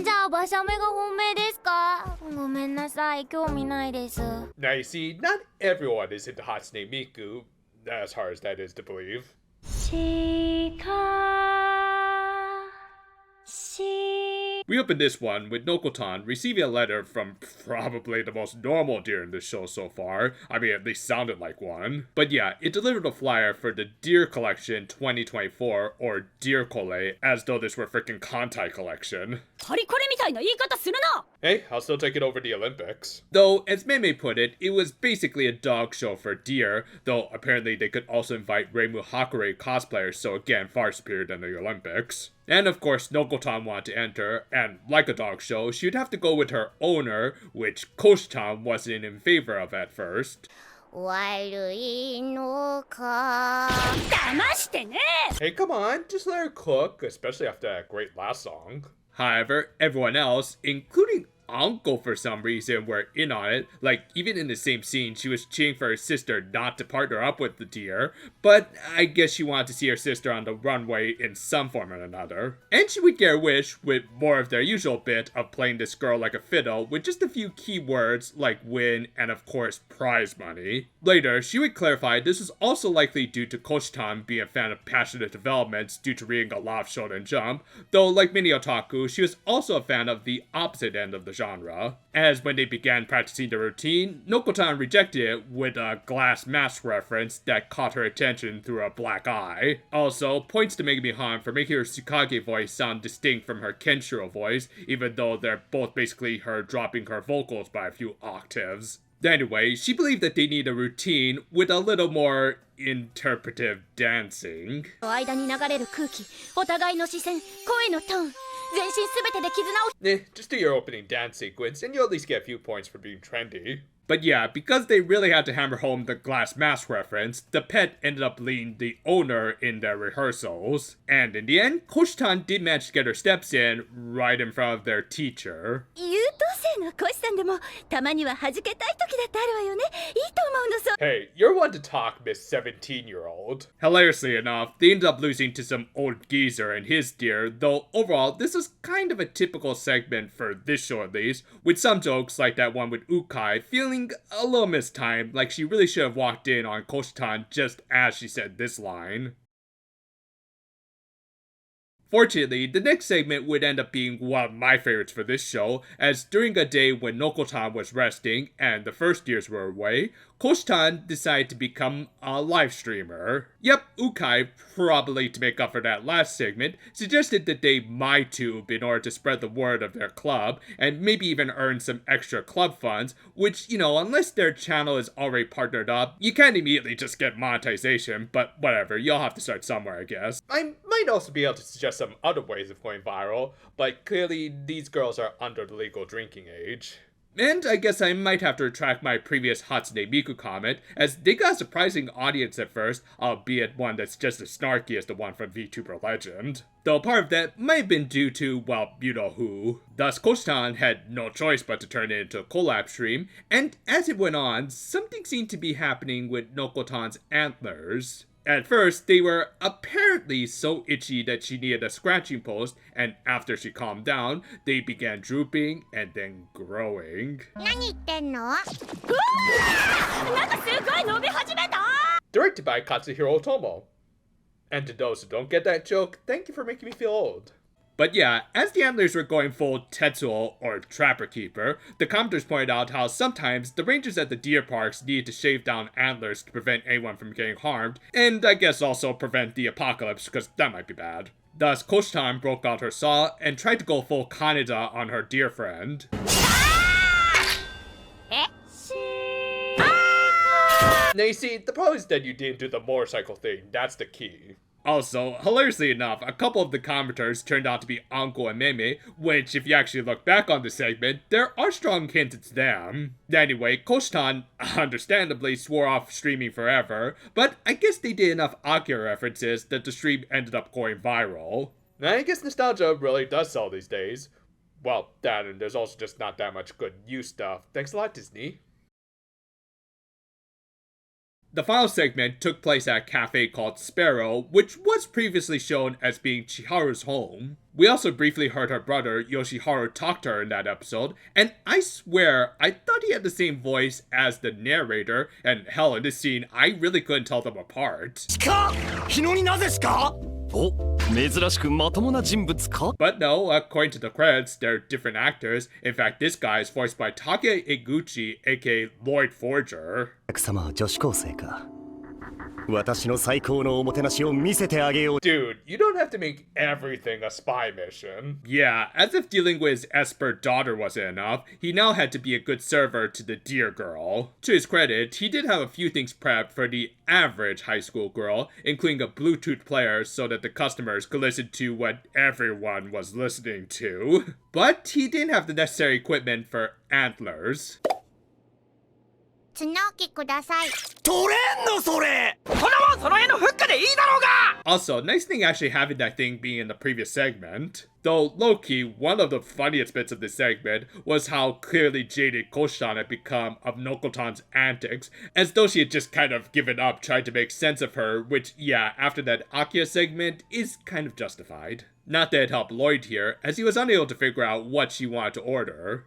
じゃあ馬車目が本命ですか？ごめんなさい、興味ないです。 Now you see, not everyone is into Hatsune Miku, as hard as that is to believe. しかし We open this one with Nokotan receiving a letter from probably the most normal deer in the show so far. I mean, at least sounded like one. But yeah, it delivered a flyer for the Deer Collection 2024, or Deer Colle, as though this were freaking Kantai Collection. パリコレみたいな言い方するな。 Hey, I'll still take it over the Olympics. Though, as Meme put it, it was basically a dog show for deer, though apparently they could also invite Reimu Hakure cosplayers, so again, far superior than the Olympics. And of course, Nokotan wanted to enter, and like a dog show, she'd have to go with her owner, which Koshtan wasn't in favor of at first. 悪いのか。騙してね。 Hey, come on, just let her cook, especially after that great last song. However, everyone else, including Uncle for some reason, were in on it. Like, even in the same scene, she was cheering for her sister not to partner up with the deer. But I guess she wanted to see her sister on the runway in some form or another. And she would get a wish with more of their usual bit of playing this girl like a fiddle with just a few key words like win and of course prize money. Later, she would clarify this was also likely due to Koshtan being a fan of passionate developments due to reading a lot of Shonen Jump, though like many otaku, she was also a fan of the opposite end of the genre. As when they began practicing the routine, Nokotan rejected it with a glass mask reference that caught her attention through a black eye. Also, points to Megumi Han for making her Tsukage voice sound distinct from her Kenshiro voice, even though they're both basically her dropping her vocals by a few octaves. Anyway, she believed that they need a routine with a little more interpretive dancing. 間に流れる空気、お互いの視線、声のトーン、全身すべてで絆を。 just do your opening dance sequence and you'll at least get a few points for being trendy. But yeah, because they really had to hammer home the glass mask reference, the pet ended up leading the owner in their rehearsals. And in the end, Koshtan did manage to get her steps in right in front of their teacher. 優等生のコシさんでもたまには弾けたい時だってあるわよね。いいと思うのそう。 Hey, you're one to talk, Miss 17-year-old. Hilariously enough, they ended up losing to some old geezer and his deer, though overall, this was kind of a typical segment for this show at least, with some jokes like that one with Ukai feeling a little mistimed, like she really should have walked in on Koshtan just as she said this line. Fortunately, the next segment would end up being one of my favorites for this show, as during a day when Nokotan was resting and the first deers were away, Koshtan decided to become a live streamer. Yep, Ukai, probably to make up for that last segment, suggested that they MyTube in order to spread the word of their club, and maybe even earn some extra club funds, which, you know, unless their channel is already partnered up, you can't immediately just get monetization, but whatever, you'll have to start somewhere, I guess. I might also be able to suggest some other ways of going viral, but clearly these girls are under the legal drinking age. And I guess I might have to retract my previous Hatsune Miku comment, as they got a surprising audience at first, albeit one that's just as snarky as the one from VTuber Legend. Though part of that might have been due to, well, you know who. Thus, Koshtan had no choice but to turn it into a collab stream, and as it went on, something seemed to be happening with Nokotan's Antlers. At first, they were apparently so itchy that she needed a scratching post, and after she calmed down, they began drooping and then growing. 何言ってんの？うわー！なんかすごい伸び始めた！ Directed by Katsuhiro Otomo. And to those who don't get that joke, thank you for making me feel old. But yeah, as the Antlers were going full Tetsuo, or Trapper Keeper, the commenters pointed out how sometimes the rangers at the deer parks needed to shave down antlers to prevent anyone from getting harmed, and I guess also prevent the apocalypse, because that might be bad. Thus, Koshtan broke out her saw and tried to go full Kaneda on her deer friend. Now you see, the problem is that you didn't do the motorcycle thing, that's the key. Also, hilariously enough, a couple of the commenters turned out to be Anko and Meme, which, if you actually look back on the segment, there are strong hints it's them. Anyway, Koshtan, understandably, swore off streaming forever, but I guess they did enough Akira references that the stream ended up going viral. I guess nostalgia really does sell these days. Well, that and there's also just not that much good new stuff. Thanks a lot, Disney. The final segment took place at a cafe called Sparrow, which was previously shown as being Chiharu's home. We also briefly heard her brother Yoshiharu talk to her in that episode, and I swear I thought he had the same voice as the narrator, and hell, in this scene I really couldn't tell them apart. But no, according to the credits, they're different actors. In fact, this guy is voiced by Take Iguchi, aka Lloyd Forger. Dude, you don't have to make everything a spy mission. Yeah, as if dealing with his Esper daughter wasn't enough, he now had to be a good server to the dear girl. To his credit, he did have a few things prepped for the average high school girl, including a Bluetooth player so that the customers could listen to what everyone was listening to. But he didn't have the necessary equipment for Antlers. Also, nice thing actually having that thing being in the previous segment. Though, low-key, one of the funniest bits of this segment was how clearly jaded Koshan had become of Nokotan's antics, as though she had just kind of given up trying to make sense of her, which, yeah, after that Akira segment, is kind of justified. Not that it helped Lloyd here, as he was unable to figure out what she wanted to order.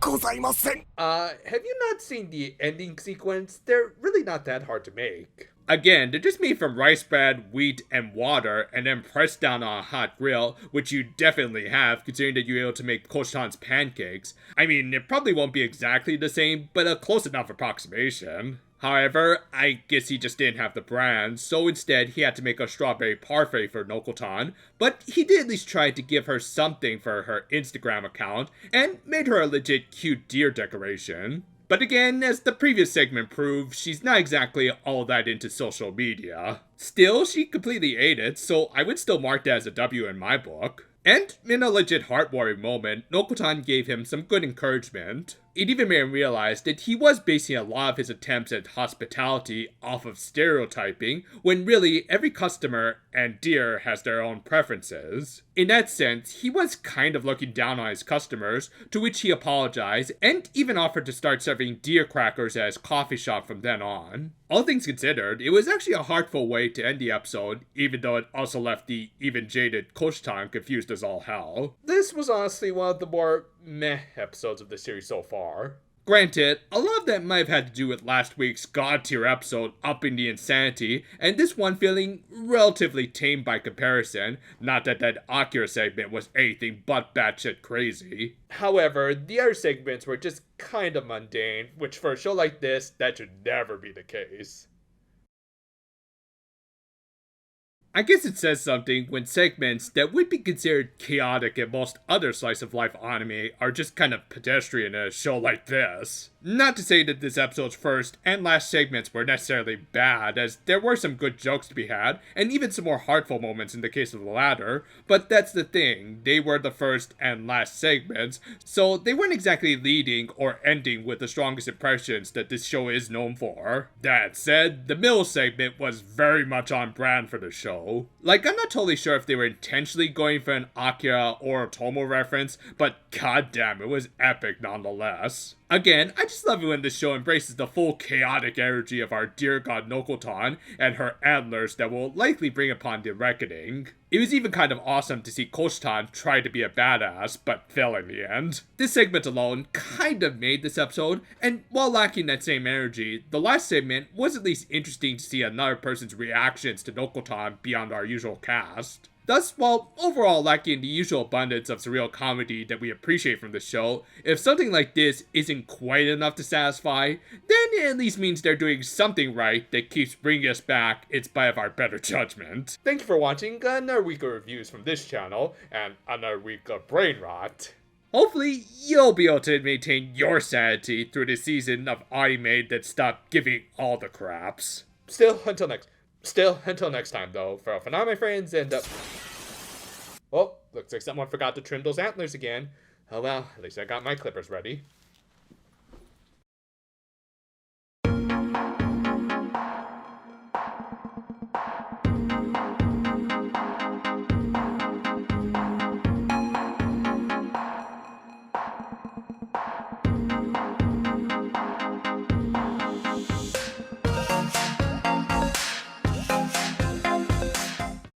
Have you not seen the ending sequence? They're really not that hard to make. Again, they're just made from rice bread, wheat, and water, and then pressed down on a hot grill, which you definitely have, considering that you're able to make Koshan's pancakes. I mean, it probably won't be exactly the same, but a close enough approximation. However, I guess he just didn't have the brand, so instead he had to make a strawberry parfait for Nokotan, but he did at least try to give her something for her Instagram account, and made her a legit cute deer decoration. But again, as the previous segment proved, she's not exactly all that into social media. Still, she completely ate it, so I would still mark that as a W in my book. And in a legit heartwarming moment, Nokotan gave him some good encouragement. It even made him realize that he was basing a lot of his attempts at hospitality off of stereotyping, when really every customer and deer has their own preferences. In that sense, he was kind of looking down on his customers, to which he apologized and even offered to start serving deer crackers at his coffee shop from then on. All things considered, it was actually a heartful way to end the episode, even though it also left the even jaded Koshtan confused as all hell. This was honestly one of the more meh episodes of the series so far. Granted, a lot of that might have had to do with last week's God tier episode upping the insanity, and this one feeling relatively tame by comparison, not that that Akira segment was anything but batshit crazy. However, the other segments were just kind of mundane, which for a show like this, that should never be the case. I guess it says something when segments that would be considered chaotic in most other slice-of-life anime are just kind of pedestrian in a show like this. Not to say that this episode's first and last segments were necessarily bad, as there were some good jokes to be had, and even some more heartful moments in the case of the latter, but that's the thing, they were the first and last segments, so they weren't exactly leading or ending with the strongest impressions that this show is known for. That said, the middle segment was very much on brand for the show. Like, I'm not totally sure if they were intentionally going for an Akira or Otomo reference, but goddamn, it was epic nonetheless. Again, I just love it when this show embraces the full chaotic energy of our dear god Nokotan and her antlers that will likely bring upon the reckoning. It was even kind of awesome to see Koshtan try to be a badass, but fail in the end. This segment alone kind of made this episode, and while lacking that same energy, the last segment was at least interesting to see another person's reactions to Nokotan beyond our usual cast. Thus, while overall lacking the usual abundance of surreal comedy that we appreciate from the show, if something like this isn't quite enough to satisfy, then it at least means they're doing something right that keeps bringing us back in spite of our better judgment. Thank you for watching another week of reviews from this channel, and another week of brain rot. Hopefully, you'll be able to maintain your sanity through this season of anime that stopped giving all the craps. Still, until next time, though, for now, my friends, and, well, looks like someone forgot to trim those antlers again. Oh well, at least I got my clippers ready.